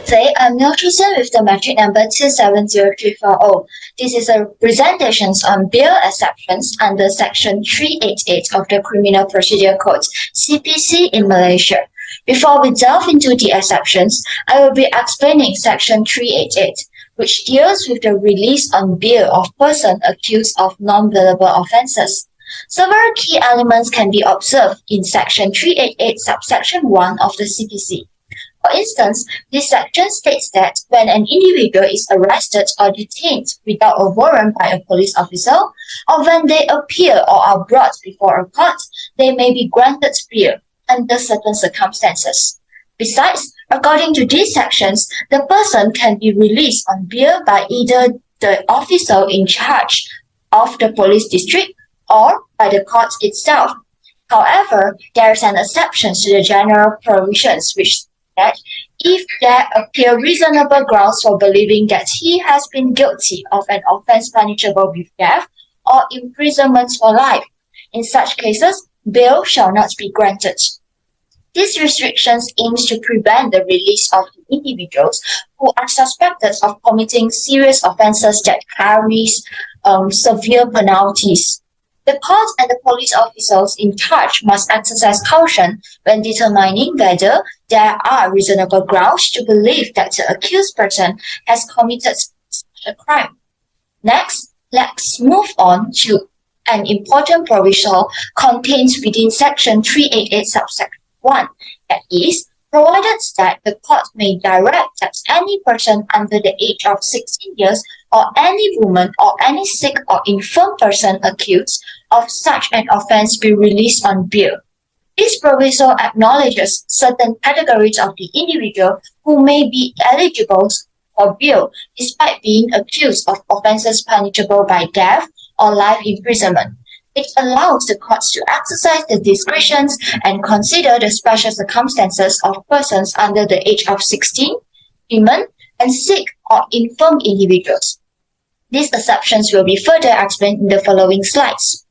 Good day, I'm Nelson with the metric number 270340. This is a presentation on bail exceptions under Section 388 of the Criminal Procedure Code, CPC in Malaysia. Before we delve into the exceptions, I will be explaining Section 388, which deals with the release on bail of persons accused of non-bailable offences. Several key elements can be observed in Section 388 subsection 1 of the CPC. For instance, this section states that when an individual is arrested or detained without a warrant by a police officer, or when they appear or are brought before a court, they may be granted bail under certain circumstances. Besides, according to these sections, the person can be released on bail by either the officer in charge of the police district or by the court itself. However, there is an exception to the general provisions which that if there appear reasonable grounds for believing that he has been guilty of an offence punishable with death or imprisonment for life. In such cases, bail shall not be granted. These restrictions aims to prevent the release of individuals who are suspected of committing serious offences that carries severe penalties. The court and the police officers in charge must exercise caution when determining whether there are reasonable grounds to believe that the accused person has committed such a crime. Next, let's move on to an important provision contained within Section 388 subsection 1, that is, provided that the court may direct that any person under the age of 16 years or any woman or any sick or infirm person accused of such an offence be released on bail. This proviso acknowledges certain categories of the individual who may be eligible for bail despite being accused of offences punishable by death or life imprisonment. It allows the courts to exercise the discretions and consider the special circumstances of persons under the age of 16, women, and sick or infirm individuals. These exceptions will be further explained in the following slides.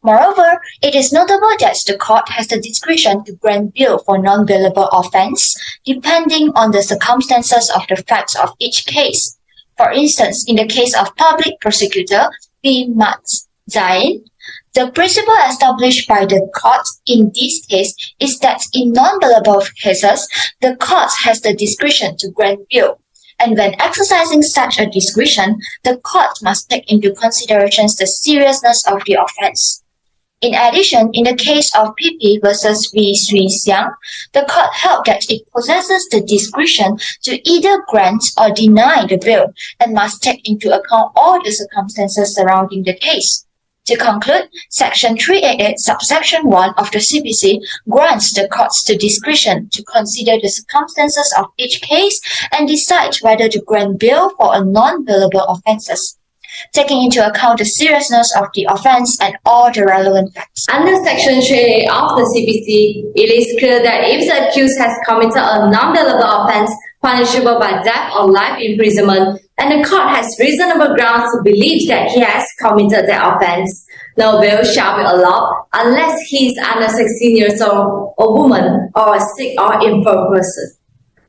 Moreover, it is notable that the court has the discretion to grant bail for non-bailable offence, depending on the circumstances of the facts of each case. For instance, in the case of public prosecutor B. Mat Zain, the principle established by the court in this case is that in non-bailable cases, the court has the discretion to grant bail. And when exercising such a discretion, the court must take into consideration the seriousness of the offence. In addition, in the case of PP versus V. Sui Xiang, the court held that it possesses the discretion to either grant or deny the bail and must take into account all the circumstances surrounding the case. To conclude, Section 388 subsection 1 of the CPC grants the courts the discretion to consider the circumstances of each case and decide whether to grant bail for a non-bailable offences, taking into account the seriousness of the offence and all the relevant facts. Under Section 388 of the CPC, it is clear that if the accused has committed a non-bailable offence punishable by death or life imprisonment, and the court has reasonable grounds to believe that he has committed the offence, no bail shall be allowed unless he is under 16 years old, a woman, or a sick or infirm person.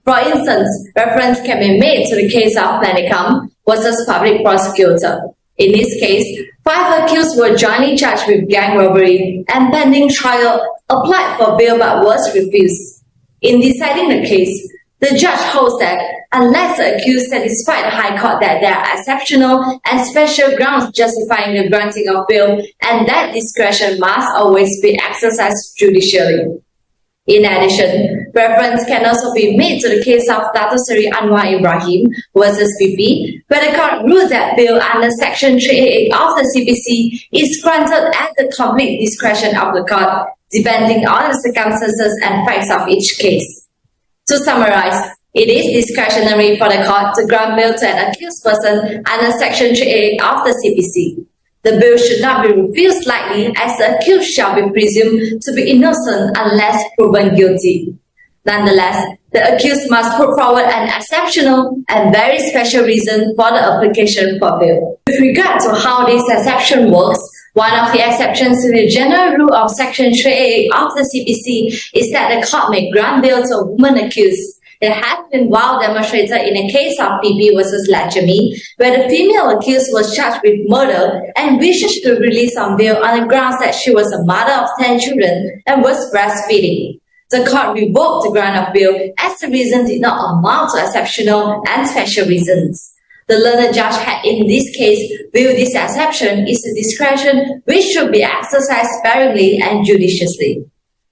For instance, reference can be made to the case of Planicum versus public prosecutor. In this case, 5 accused were jointly charged with gang robbery and pending trial applied for bail but was refused. In deciding the case, the judge holds that unless the accused satisfy the High Court that there are exceptional and special grounds justifying the granting of bail, and that discretion must always be exercised judicially. In addition, reference can also be made to the case of Dato Seri Anwar Ibrahim versus PP, where the court ruled that bail under Section 388 of the CPC is granted at the complete discretion of the court, depending on the circumstances and facts of each case. To summarize, it is discretionary for the court to grant bail to an accused person under Section 388 of the CPC. The bail should not be refused lightly, as the accused shall be presumed to be innocent unless proven guilty. Nonetheless, the accused must put forward an exceptional and very special reason for the application for bail. With regard to how this exception works, one of the exceptions to the general rule of Section 388 of the CPC is that the court may grant bail to a woman accused It has been well demonstrated in a case of PP versus Lachemy, where the female accused was charged with murder and wishes to release on bail on the grounds that she was a mother of 10 children and was breastfeeding. The court revoked the grant of bail as the reason did not amount to exceptional and special reasons. The learned judge had in this case viewed this exception is a discretion which should be exercised sparingly and judiciously.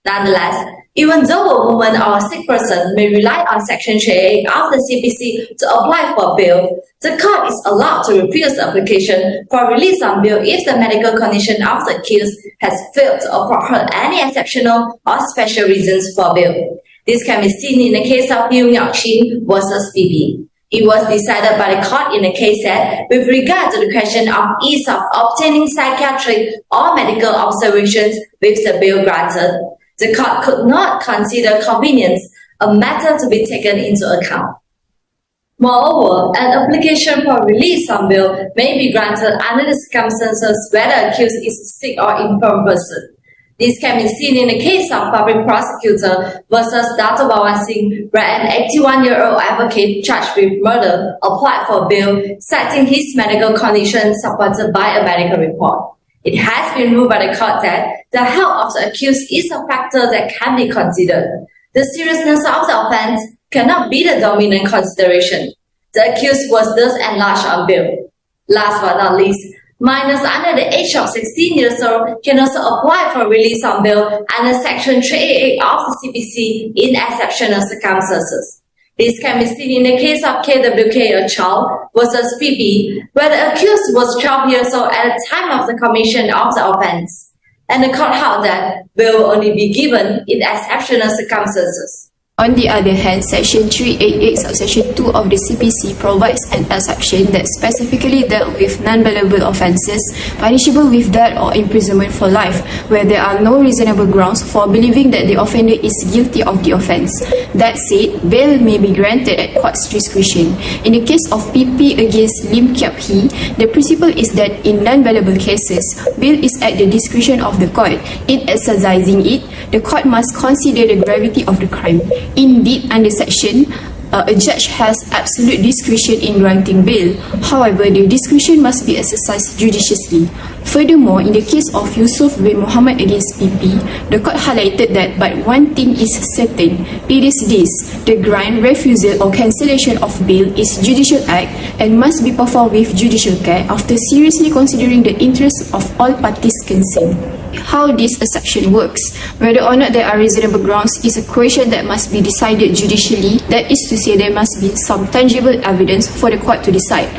Nonetheless, even though a woman or a sick person may rely on Section 3A of the CPC to apply for bail, the court is allowed to refuse the application for release on bail if the medical condition of the accused has failed to afford her any exceptional or special reasons for bail. This can be seen in the case of Liu Nyok-chin versus BB. It was decided by the court in the case that, with regard to the question of ease of obtaining psychiatric or medical observations with the bail granted, the court could not consider convenience a matter to be taken into account. Moreover, an application for release on bail may be granted under the circumstances where the accused is a sick or infirm person. This can be seen in the case of public prosecutor versus Dr. Bawan Singh, where an 81-year-old advocate charged with murder applied for bail, citing his medical condition supported by a medical report. It has been ruled by the court that the health of the accused is a factor that can be considered. The seriousness of the offense cannot be the dominant consideration. The accused was thus enlarged on bail. Last but not least, minors under the age of 16 years old can also apply for release on bail under Section 388 of the CPC in exceptional circumstances. This can be seen in the case of KWK, a child, versus PP, where the accused was 12 years old at the time of the commission of the offense, and the court held that bail will only be given in exceptional circumstances. On the other hand, Section 388 subsection 2 of the CPC provides an exception that specifically dealt with non-bailable offences punishable with death or imprisonment for life, where there are no reasonable grounds for believing that the offender is guilty of the offence. That said, bail may be granted at court's discretion. In the case of PP against Lim Kiap Hee, the principle is that in non-bailable cases, bail is at the discretion of the court. In exercising it, the court must consider the gravity of the crime. Indeed, under section, a judge has absolute discretion in granting bail. However, the discretion must be exercised judiciously. Furthermore, in the case of Yusuf bin Muhammad against PP, the court highlighted that but one thing is certain. It is this: the grant, refusal or cancellation of bail is judicial act and must be performed with judicial care after seriously considering the interests of all parties concerned. How this exception works, whether or not there are reasonable grounds, is a question that must be decided judicially. That is to say, there must be some tangible evidence for the court to decide.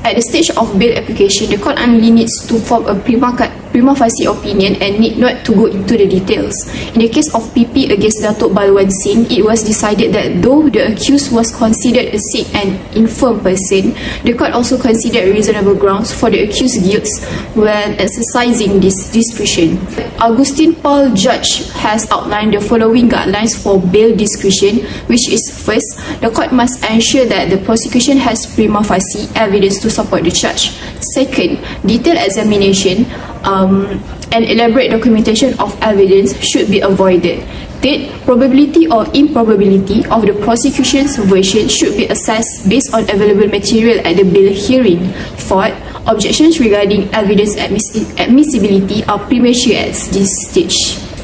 At the stage of bail application, the court only needs to form a prima facie opinion and need not to go into the details. In the case of PP against Datuk Balwan Singh, it was decided that though the accused was considered a sick and infirm person, the court also considered reasonable grounds for the accused's guilt when exercising this discretion. Augustine Paul Judge has outlined the following guidelines for bail discretion, which is: first, the court must ensure that the prosecution has prima facie evidence to support the charge. Second, detailed examination and elaborate documentation of evidence should be avoided. Third, probability or improbability of the prosecution's version should be assessed based on available material at the bail hearing. Fourth, objections regarding evidence admissibility are premature at this stage.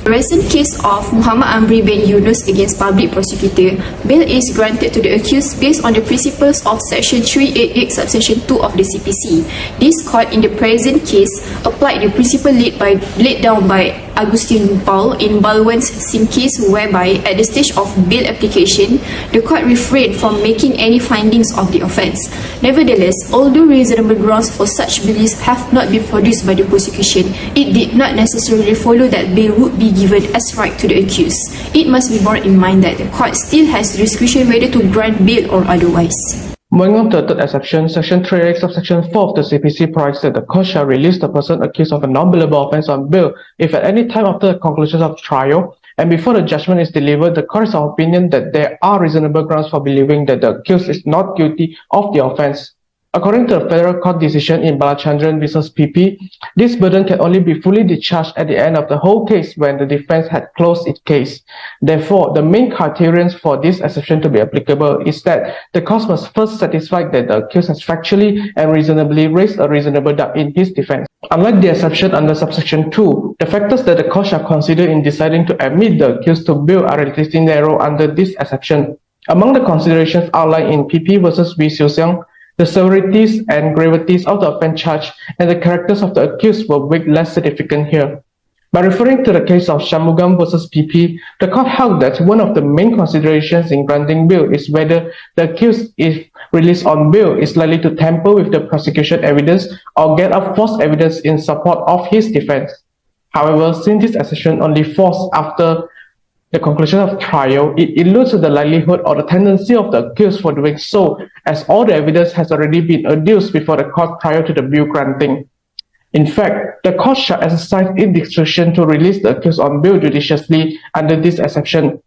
The recent case of Muhammad Amri bin Yunus against public prosecutor, bail is granted to the accused based on the principles of Section 388 subsection 2 of the CPC. This court in the present case applied the principle laid down by Augustine Paul in Balwan Singh case, whereby at the stage of bail application, the court refrained from making any findings of the offence. Nevertheless, although reasonable grounds for such beliefs have not been produced by the prosecution, it did not necessarily follow that bail would be given as right to the accused. It must be borne in mind that the court still has discretion whether to grant bail or otherwise. Moving on to the third exception, Section 3A, subsection 4 of the CPC provides that the court shall release the person accused of a non-bailable offence on bail if at any time after the conclusion of trial and before the judgment is delivered, the court is of opinion that there are reasonable grounds for believing that the accused is not guilty of the offence. According to the Federal Court decision in Balachandran vs. PP, this burden can only be fully discharged at the end of the whole case when the defense had closed its case. Therefore, the main criterion for this exception to be applicable is that the court must first satisfy that the accused has factually and reasonably raised a reasonable doubt in his defense. Unlike the exception under subsection 2, the factors that the court shall consider in deciding to admit the accused to bail are relatively narrow under this exception. Among the considerations outlined in PP vs. V. Xiu the severities and gravities of the offence charge and the characters of the accused were weighed less significant here. By referring to the case of Shanmugam vs. PP, the court held that one of the main considerations in granting bail is whether the accused, if released on bail, is likely to tamper with the prosecution evidence or get up false evidence in support of his defense. However, since this exception only falls after the conclusion of trial, it eludes the likelihood or the tendency of the accused for doing so, as all the evidence has already been adduced before the court prior to the bail granting. In fact, the court shall exercise its discretion to release the accused on bail judiciously under this exception.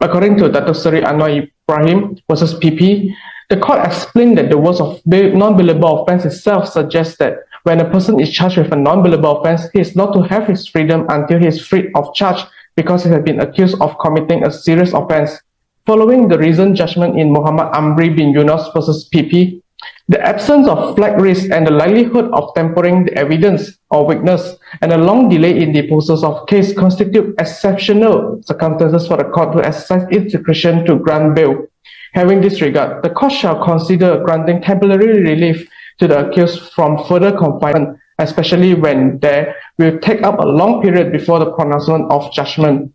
According to Dato' Seri Anwar Ibrahim vs. PP, the court explained that the words of non-bailable offence itself suggests that when a person is charged with a non-bailable offence, he is not to have his freedom until he is freed of charge because he has been accused of committing a serious offence. Following the recent judgment in Muhammad Amri bin Yunus vs. PP, the absence of flight risk and the likelihood of tampering the evidence or weakness and a long delay in disposal of case constitute exceptional circumstances for the court to exercise its discretion to grant bail. Having this regard, the court shall consider granting temporary relief to the accused from further confinement, especially when there will take up a long period before the pronouncement of judgment.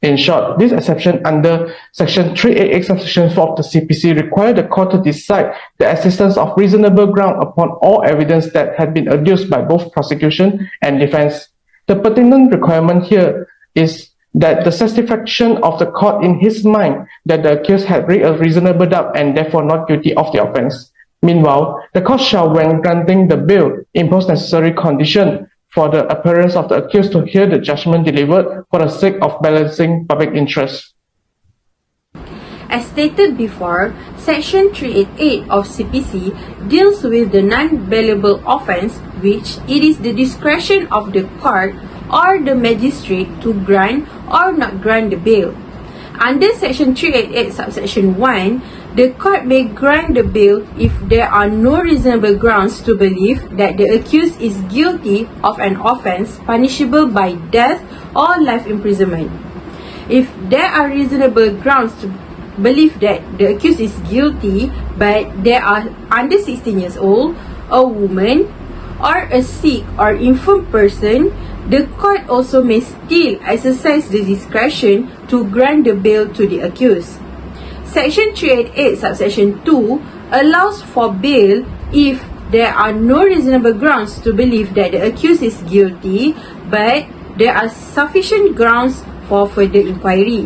In short, this exception under Section 388 subsection 4 of the CPC require the court to decide the existence of reasonable ground upon all evidence that had been adduced by both prosecution and defense. The pertinent requirement here is that the satisfaction of the court in his mind that the accused had raised a reasonable doubt and therefore not guilty of the offence. Meanwhile, the court shall, when granting the bail, impose necessary condition for the appearance of the accused to hear the judgment delivered for the sake of balancing public interest. As stated before, Section 388 of CPC deals with the non-bailable offence, which it is the discretion of the court or the magistrate to grant or not grant the bail. Under Section 388 subsection 1, the court may grant the bail if there are no reasonable grounds to believe that the accused is guilty of an offence punishable by death or life imprisonment. If there are reasonable grounds to believe that the accused is guilty but they are under 16 years old, a woman, or a sick or infirm person, the court also may still exercise the discretion to grant the bail to the accused. Section 388 subsection 2 allows for bail if there are no reasonable grounds to believe that the accused is guilty, but there are sufficient grounds for further inquiry.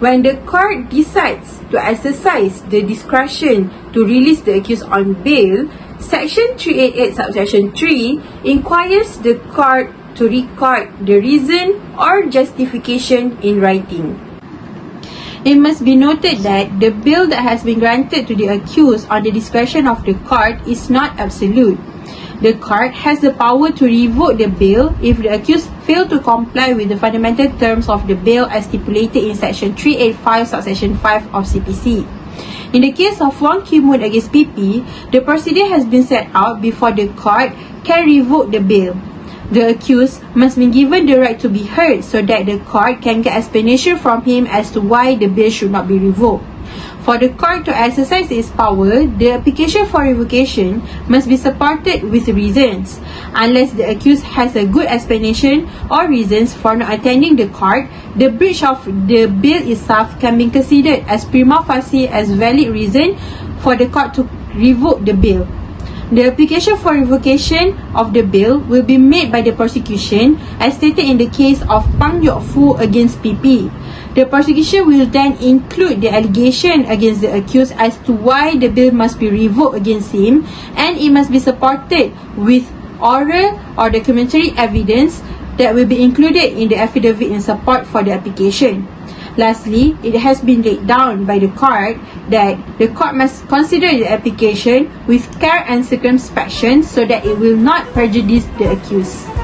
When the court decides to exercise the discretion to release the accused on bail, Section 388 subsection 3 inquires the court to record the reason or justification in writing. It must be noted that the bail that has been granted to the accused on the discretion of the court is not absolute. The court has the power to revoke the bail if the accused failed to comply with the fundamental terms of the bail as stipulated in Section 385 subsection 5 of CPC. In the case of Wang Ki-moon against PP, the procedure has been set out before the court can revoke the bail. The accused must be given the right to be heard so that the court can get explanation from him as to why the bail should not be revoked. For the court to exercise its power, the application for revocation must be supported with reasons. Unless the accused has a good explanation or reasons for not attending the court, the breach of the bail itself can be considered as prima facie as valid reason for the court to revoke the bail. The application for revocation of the bail will be made by the prosecution as stated in the case of Pang Yok-fu against PP. The prosecution will then include the allegation against the accused as to why the bail must be revoked against him, and it must be supported with oral or documentary evidence that will be included in the affidavit in support for the application. Lastly, it has been laid down by the court that the court must consider the application with care and circumspection so that it will not prejudice the accused.